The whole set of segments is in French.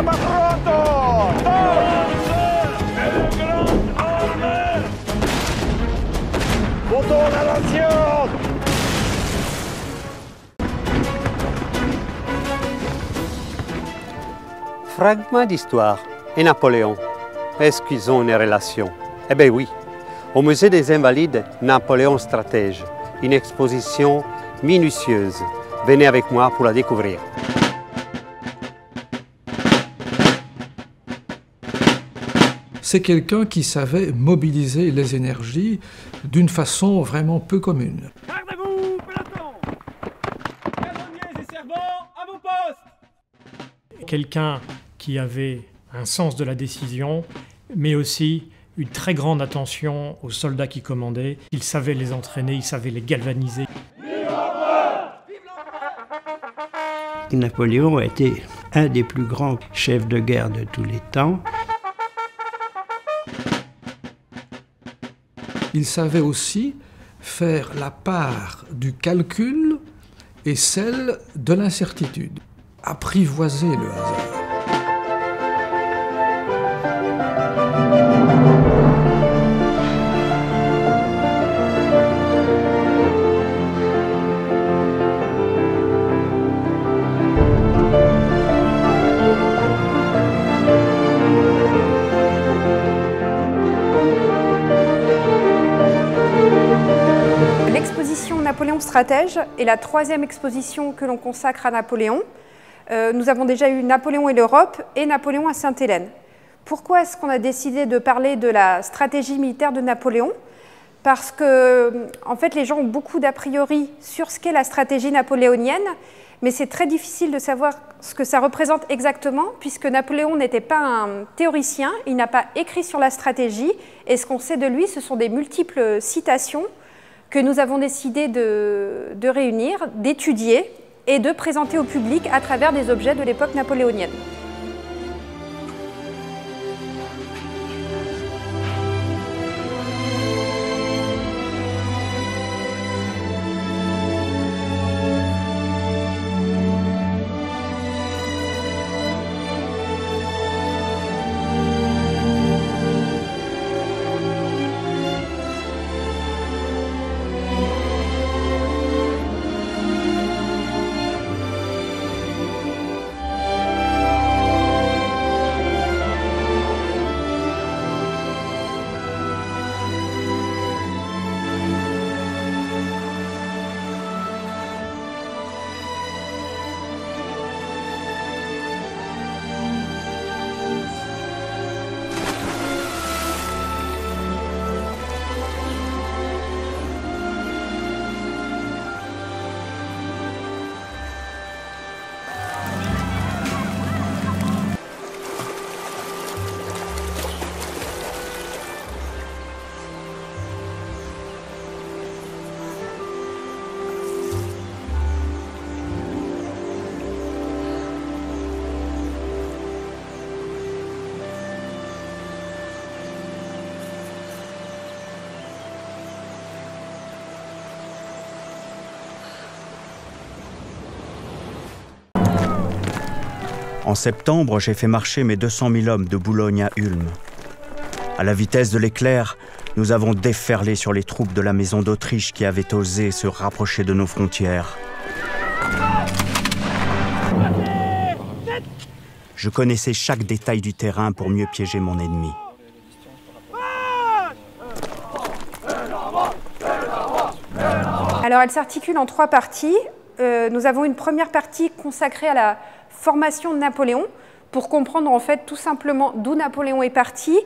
ma pronto! Forza! El gran arme! Botón a l'acción! Fragment d'histoire et Napoléon. Est-ce qu'ils ont une relation? Eh bien oui. Au Musée des Invalides, Napoléon stratège. Une exposition minutieuse. Venez avec moi pour la découvrir. C'est quelqu'un qui savait mobiliser les énergies d'une façon vraiment peu commune. Gardez-vous, peloton! Canonniers et servants, à vos postes! Quelqu'un qui avait un sens de la décision, mais aussi une très grande attention aux soldats qui commandaient. Il savait les entraîner, il savait les galvaniser. Napoléon a été un des plus grands chefs de guerre de tous les temps. Il savait aussi faire la part du calcul et celle de l'incertitude, apprivoiser le hasard. L'exposition Napoléon stratège est la troisième exposition que l'on consacre à Napoléon. Nous avons déjà eu Napoléon et l'Europe et Napoléon à Sainte-Hélène. Pourquoi est-ce qu'on a décidé de parler de la stratégie militaire de Napoléon? Parce que, en fait, les gens ont beaucoup d'a priori sur ce qu'est la stratégie napoléonienne, mais c'est très difficile de savoir ce que ça représente exactement, puisque Napoléon n'était pas un théoricien, il n'a pas écrit sur la stratégie, et ce qu'on sait de lui, ce sont des multiples citations que nous avons décidé de réunir, d'étudier et de présenter au public à travers des objets de l'époque napoléonienne. En septembre, j'ai fait marcher mes 200 000 hommes de Boulogne à Ulm. À la vitesse de l'éclair, nous avons déferlé sur les troupes de la maison d'Autriche qui avaient osé se rapprocher de nos frontières. Je connaissais chaque détail du terrain pour mieux piéger mon ennemi. Alors elle s'articule en trois parties. Nous avons une première partie consacrée à la formation de Napoléon, pour comprendre en fait tout simplement d'où Napoléon est parti,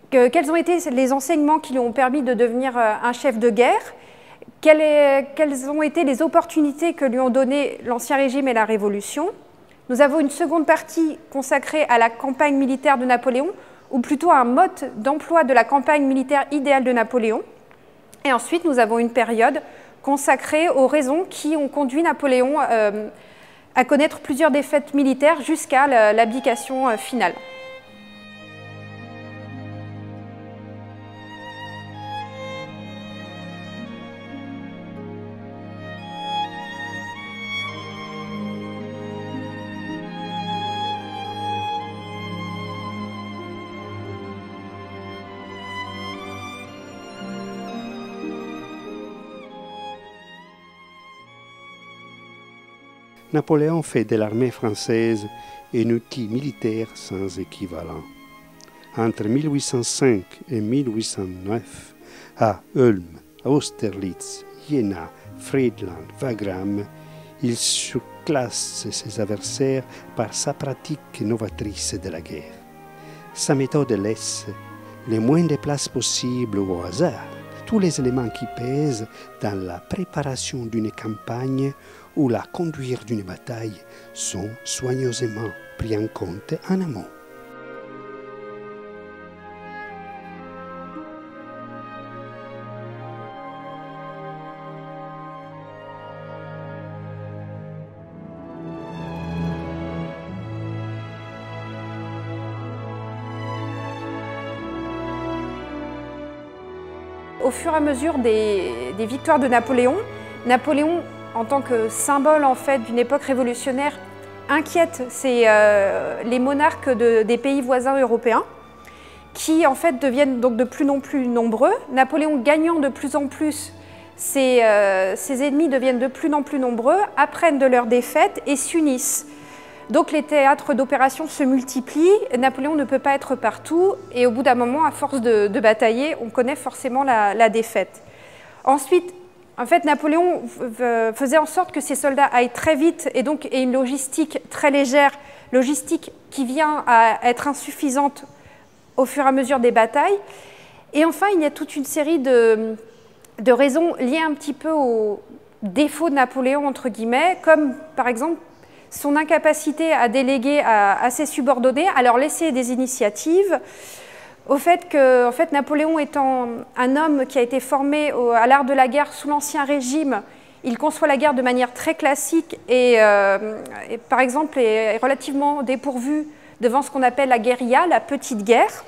quels ont été les enseignements qui lui ont permis de devenir un chef de guerre, quelles ont été les opportunités que lui ont donné l'Ancien Régime et la Révolution. Nous avons une seconde partie consacrée à la campagne militaire de Napoléon, ou plutôt à un mode d'emploi de la campagne militaire idéale de Napoléon. Et ensuite, nous avons une période consacrée aux raisons qui ont conduit Napoléon à connaître plusieurs défaites militaires jusqu'à l'abdication finale. Napoléon fait de l'armée française un outil militaire sans équivalent. Entre 1805 et 1809, à Ulm, Austerlitz, Jena, Friedland, Wagram, il surclasse ses adversaires par sa pratique novatrice de la guerre. Sa méthode laisse le moins de place possible au hasard, tous les éléments qui pèsent dans la préparation d'une campagne ou la conduite d'une bataille sont soigneusement pris en compte en amont. Au fur et à mesure des victoires de Napoléon, Napoléon, en tant que symbole en fait, d'une époque révolutionnaire, inquiète les monarques des pays voisins européens, qui en fait deviennent donc de plus en plus nombreux. Napoléon gagnant de plus en plus, ses ennemis deviennent de plus en plus nombreux, apprennent de leurs défaites et s'unissent. Donc les théâtres d'opération se multiplient, Napoléon ne peut pas être partout et au bout d'un moment, à force de batailler, on connaît forcément la défaite. Ensuite, en fait, Napoléon faisait en sorte que ses soldats aillent très vite et donc ait une logistique très légère, logistique qui vient à être insuffisante au fur et à mesure des batailles. Et enfin, il y a toute une série de raisons liées un petit peu aux défauts de Napoléon, entre guillemets, comme par exemple son incapacité à déléguer à ses subordonnés, à leur laisser des initiatives, au fait que Napoléon étant un homme qui a été formé à l'art de la guerre sous l'Ancien Régime, il conçoit la guerre de manière très classique et par exemple est relativement dépourvu devant ce qu'on appelle la guérilla, la petite guerre.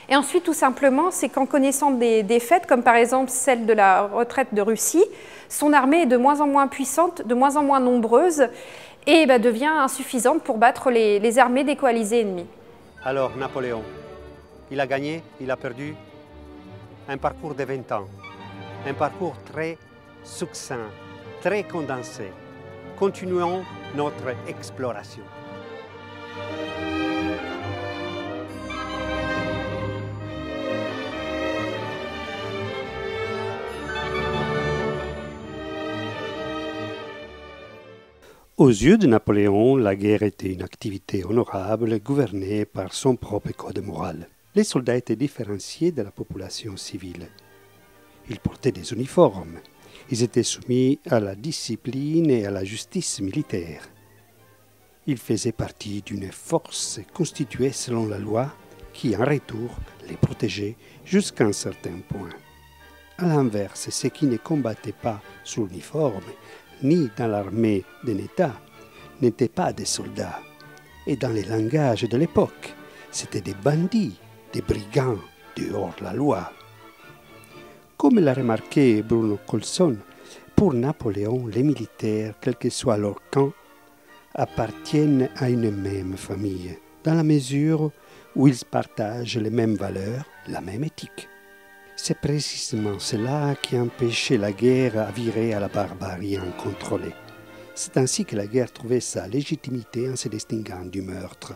Et ensuite, tout simplement, c'est qu'en connaissant des défaites, comme par exemple celle de la retraite de Russie, son armée est de moins en moins puissante, de moins en moins nombreuse, et devient insuffisante pour battre les armées des coalisés ennemis. Alors, Napoléon, il a gagné, il a perdu. Un parcours de 20 ans, un parcours très succinct, très condensé. Continuons notre exploration. Aux yeux de Napoléon, la guerre était une activité honorable gouvernée par son propre code moral. Les soldats étaient différenciés de la population civile. Ils portaient des uniformes. Ils étaient soumis à la discipline et à la justice militaire. Ils faisaient partie d'une force constituée selon la loi qui, en retour, les protégeait jusqu'à un certain point. À l'inverse, ceux qui ne combattaient pas sous l'uniforme ni dans l'armée d'un État, n'étaient pas des soldats. Et dans les langages de l'époque, c'étaient des bandits, des brigands, de hors-la-loi. Comme l'a remarqué Bruno Colson, pour Napoléon, les militaires, quel que soit leur camp, appartiennent à une même famille, dans la mesure où ils partagent les mêmes valeurs, la même éthique. C'est précisément cela qui empêchait la guerre à virer à la barbarie incontrôlée. C'est ainsi que la guerre trouvait sa légitimité en se distinguant du meurtre.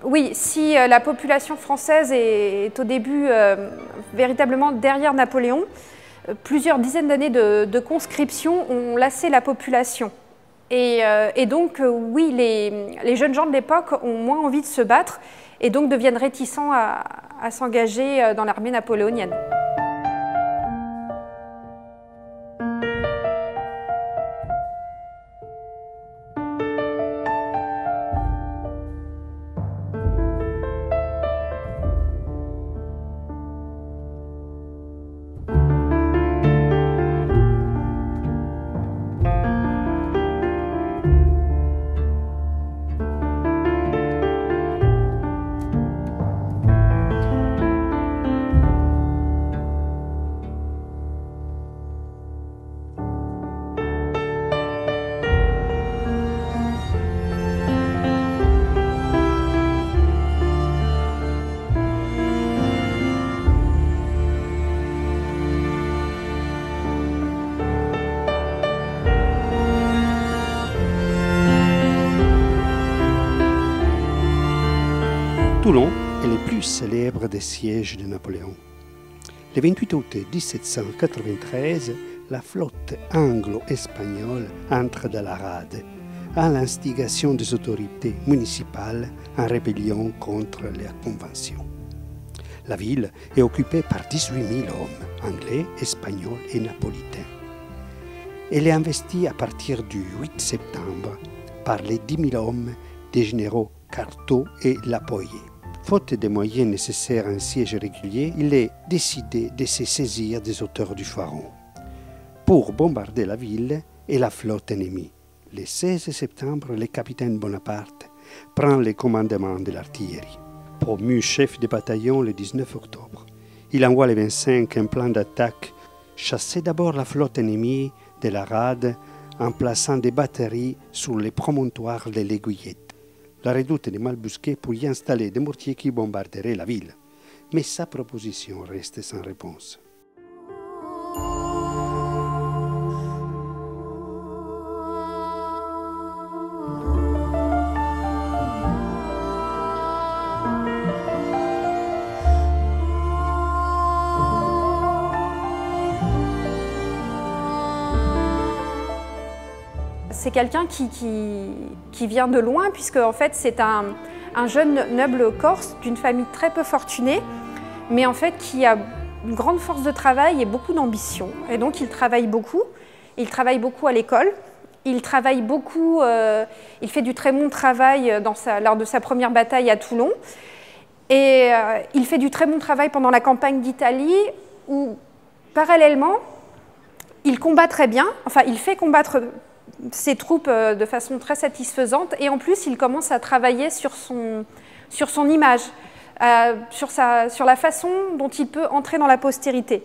Oui, si la population française est au début véritablement derrière Napoléon, plusieurs dizaines d'années de conscription ont lassé la population. Et donc, oui, les jeunes gens de l'époque ont moins envie de se battre et donc deviennent réticents à s'engager dans l'armée napoléonienne. Toulon est le plus célèbre des sièges de Napoléon. Le 28 août 1793, la flotte anglo-espagnole entre dans la rade, à l'instigation des autorités municipales en rébellion contre la Convention. La ville est occupée par 18 000 hommes, anglais, espagnols et napolitains. Elle est investie à partir du 8 septembre par les 10 000 hommes des généraux Cartaux et Lapoyer. Faute des moyens nécessaires à un siège régulier, il est décidé de se saisir des hauteurs du Pharaon pour bombarder la ville et la flotte ennemie. Le 16 septembre, le capitaine Bonaparte prend le commandement de l'artillerie. Promu chef de bataillon le 19 octobre, il envoie le 25 un plan d'attaque, chasser d'abord la flotte ennemie de la rade en plaçant des batteries sur les promontoires de l'Aiguillette, la redoute de Malbusquet pour y installer des mortiers qui bombarderaient la ville. Mais sa proposition reste sans réponse. C'est quelqu'un qui vient de loin, puisque en fait c'est un jeune noble corse d'une famille très peu fortunée, mais en fait qui a une grande force de travail et beaucoup d'ambition. Et donc il travaille beaucoup à l'école, il travaille beaucoup, il fait du très bon travail lors de sa première bataille à Toulon, et il fait du très bon travail pendant la campagne d'Italie, où parallèlement il combat très bien, enfin il fait combattre ses troupes de façon très satisfaisante, et en plus il commence à travailler sur son image, sur la façon dont il peut entrer dans la postérité.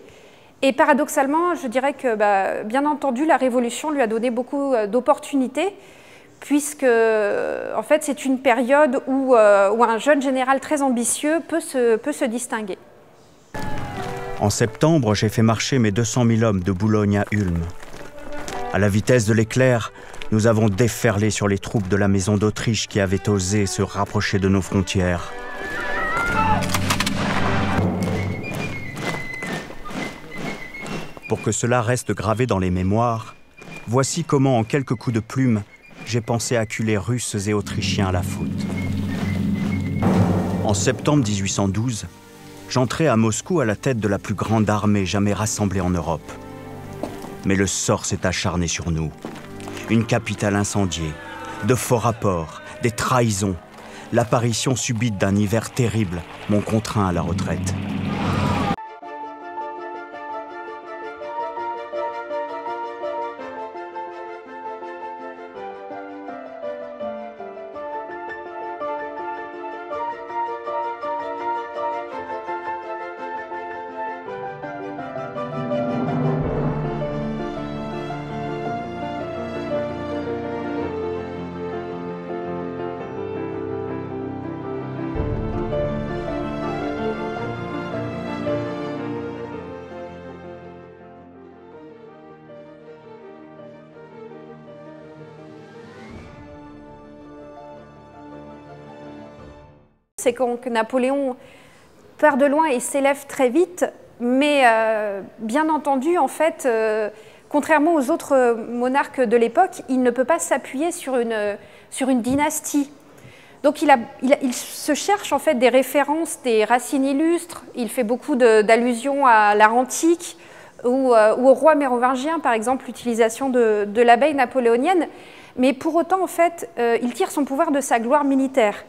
Et paradoxalement, je dirais que bien entendu la Révolution lui a donné beaucoup d'opportunités, puisque en fait c'est une période où un jeune général très ambitieux peut se distinguer. En septembre, j'ai fait marcher mes 200 000 hommes de Boulogne à Ulm. À la vitesse de l'éclair, nous avons déferlé sur les troupes de la Maison d'Autriche qui avaient osé se rapprocher de nos frontières. Pour que cela reste gravé dans les mémoires, voici comment, en quelques coups de plume, j'ai pensé acculer Russes et Autrichiens à la faute. En septembre 1812, j'entrais à Moscou à la tête de la plus grande armée jamais rassemblée en Europe. Mais le sort s'est acharné sur nous. Une capitale incendiée, de faux rapports, des trahisons, l'apparition subite d'un hiver terrible m'ont contraint à la retraite. C'est que Napoléon part de loin et s'élève très vite, mais bien entendu, en fait, contrairement aux autres monarques de l'époque, il ne peut pas s'appuyer sur une dynastie. Donc il se cherche en fait des références, des racines illustres, il fait beaucoup d'allusions à l'art antique ou au roi mérovingien, par exemple, l'utilisation de l'abeille napoléonienne, mais pour autant, en fait, il tire son pouvoir de sa gloire militaire.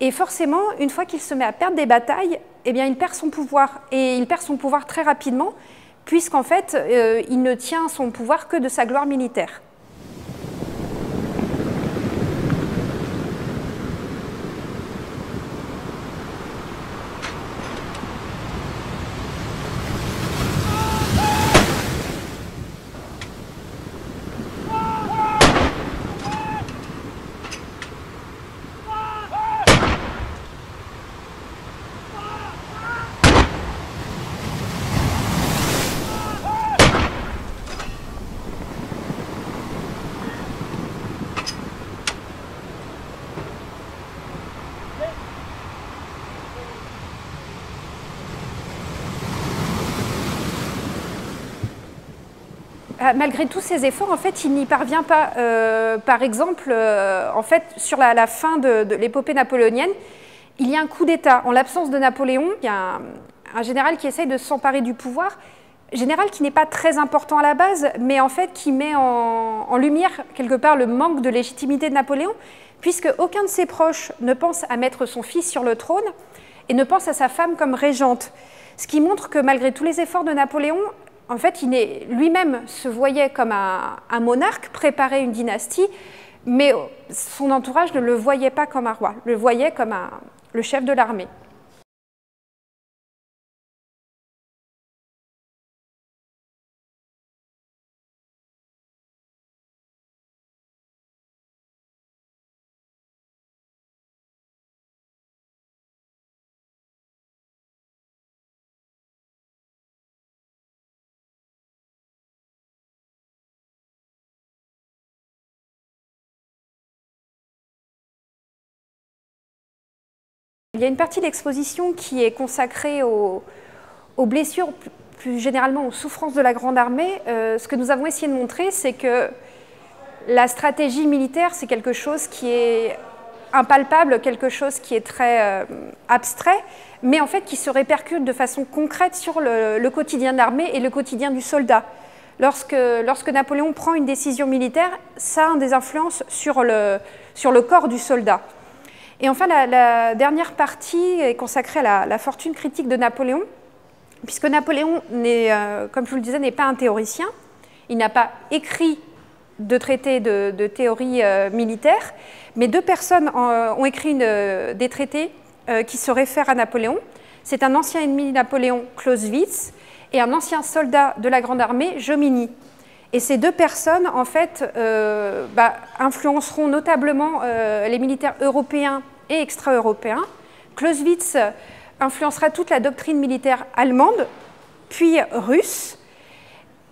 Et forcément, une fois qu'il se met à perdre des batailles, eh bien, il perd son pouvoir. Et il perd son pouvoir très rapidement, puisqu'en fait, il ne tient son pouvoir que de sa gloire militaire. malgré tous ces efforts, en fait, il n'y parvient pas. Par exemple, en fait, sur la fin de l'épopée napoléonienne, il y a un coup d'État. En l'absence de Napoléon, il y a un général qui essaye de s'emparer du pouvoir, général qui n'est pas très important à la base, mais en fait qui met en lumière quelque part le manque de légitimité de Napoléon, puisque aucun de ses proches ne pense à mettre son fils sur le trône et ne pense à sa femme comme régente. Ce qui montre que malgré tous les efforts de Napoléon, en fait, lui-même se voyait comme un monarque, préparait une dynastie, mais son entourage ne le voyait pas comme un roi, le voyait comme le chef de l'armée. Il y a une partie de l'exposition qui est consacrée aux blessures, plus généralement aux souffrances de la Grande Armée. Ce que nous avons essayé de montrer, c'est que la stratégie militaire, c'est quelque chose qui est impalpable, quelque chose qui est très abstrait, mais en fait qui se répercute de façon concrète sur le quotidien de l'armée et le quotidien du soldat. Lorsque Napoléon prend une décision militaire, ça a des influences sur le corps du soldat. Et enfin, la dernière partie est consacrée à la fortune critique de Napoléon, puisque Napoléon, comme je vous le disais, n'est pas un théoricien. Il n'a pas écrit de traité de théorie militaire, mais deux personnes ont écrit des traités qui se réfèrent à Napoléon. C'est un ancien ennemi de Napoléon, Clausewitz, et un ancien soldat de la Grande Armée, Jomini. Et ces deux personnes, en fait, influenceront notablement les militaires européens et extra-européens. Clausewitz influencera toute la doctrine militaire allemande, puis russe,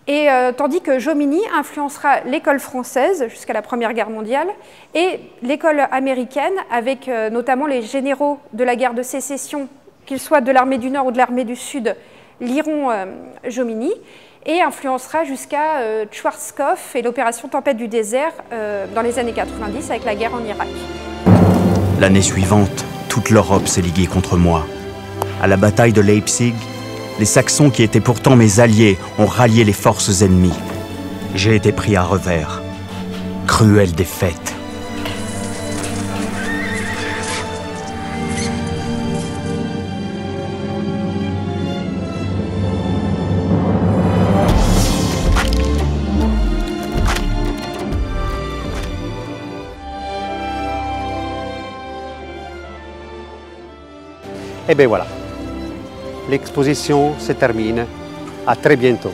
et tandis que Jomini influencera l'école française jusqu'à la Première Guerre mondiale et l'école américaine, avec notamment les généraux de la guerre de sécession, qu'ils soient de l'armée du Nord ou de l'armée du Sud, liront Jomini, et influencera jusqu'à Schwarzkopf et l'opération Tempête du désert dans les années 90 avec la guerre en Irak. L'année suivante, toute l'Europe s'est liguée contre moi. À la bataille de Leipzig, les Saxons qui étaient pourtant mes alliés ont rallié les forces ennemies. J'ai été pris à revers. Cruelle défaite. Et bien voilà, l'exposition se termine. À très bientôt.